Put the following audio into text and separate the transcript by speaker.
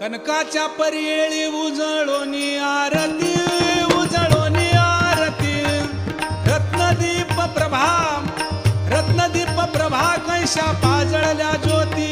Speaker 1: कनकाच्या परियेळी उजळोनी आरती उजळोनी आरती Ratnadeep प्रभा कैशा पाजळल्या ज्योती